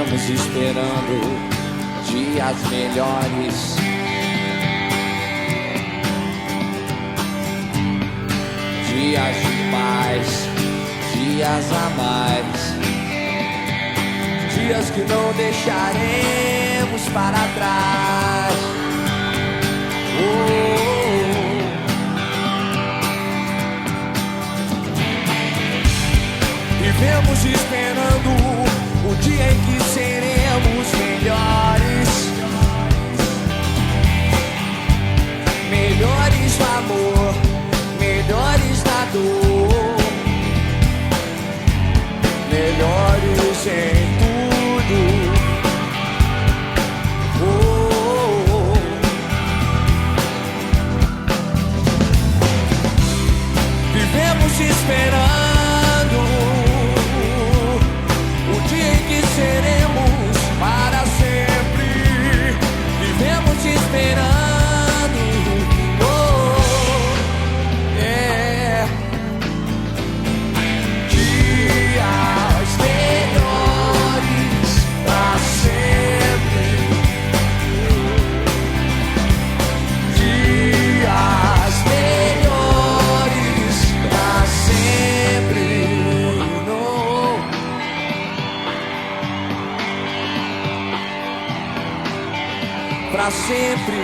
Vivemos esperando dias melhores, dias de paz, dias a mais, dias que não deixaremos para trás. Vivemos esperando o dia em que seremos melhores, melhores no amor, melhores na dor, melhores em tudo. Vivemos esperando seremos para sempre. Vivemos esperando, dias melhores para sempre. Dias melhores para sempre. Pra sempre.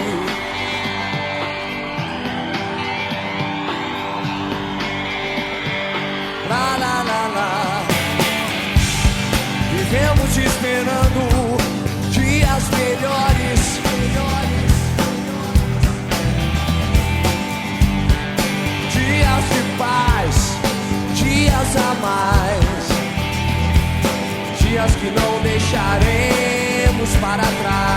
Lá, lá, lá, lá. Vivemos esperando dias melhores, dias de paz, dias a mais, dias que não deixaremos para trás.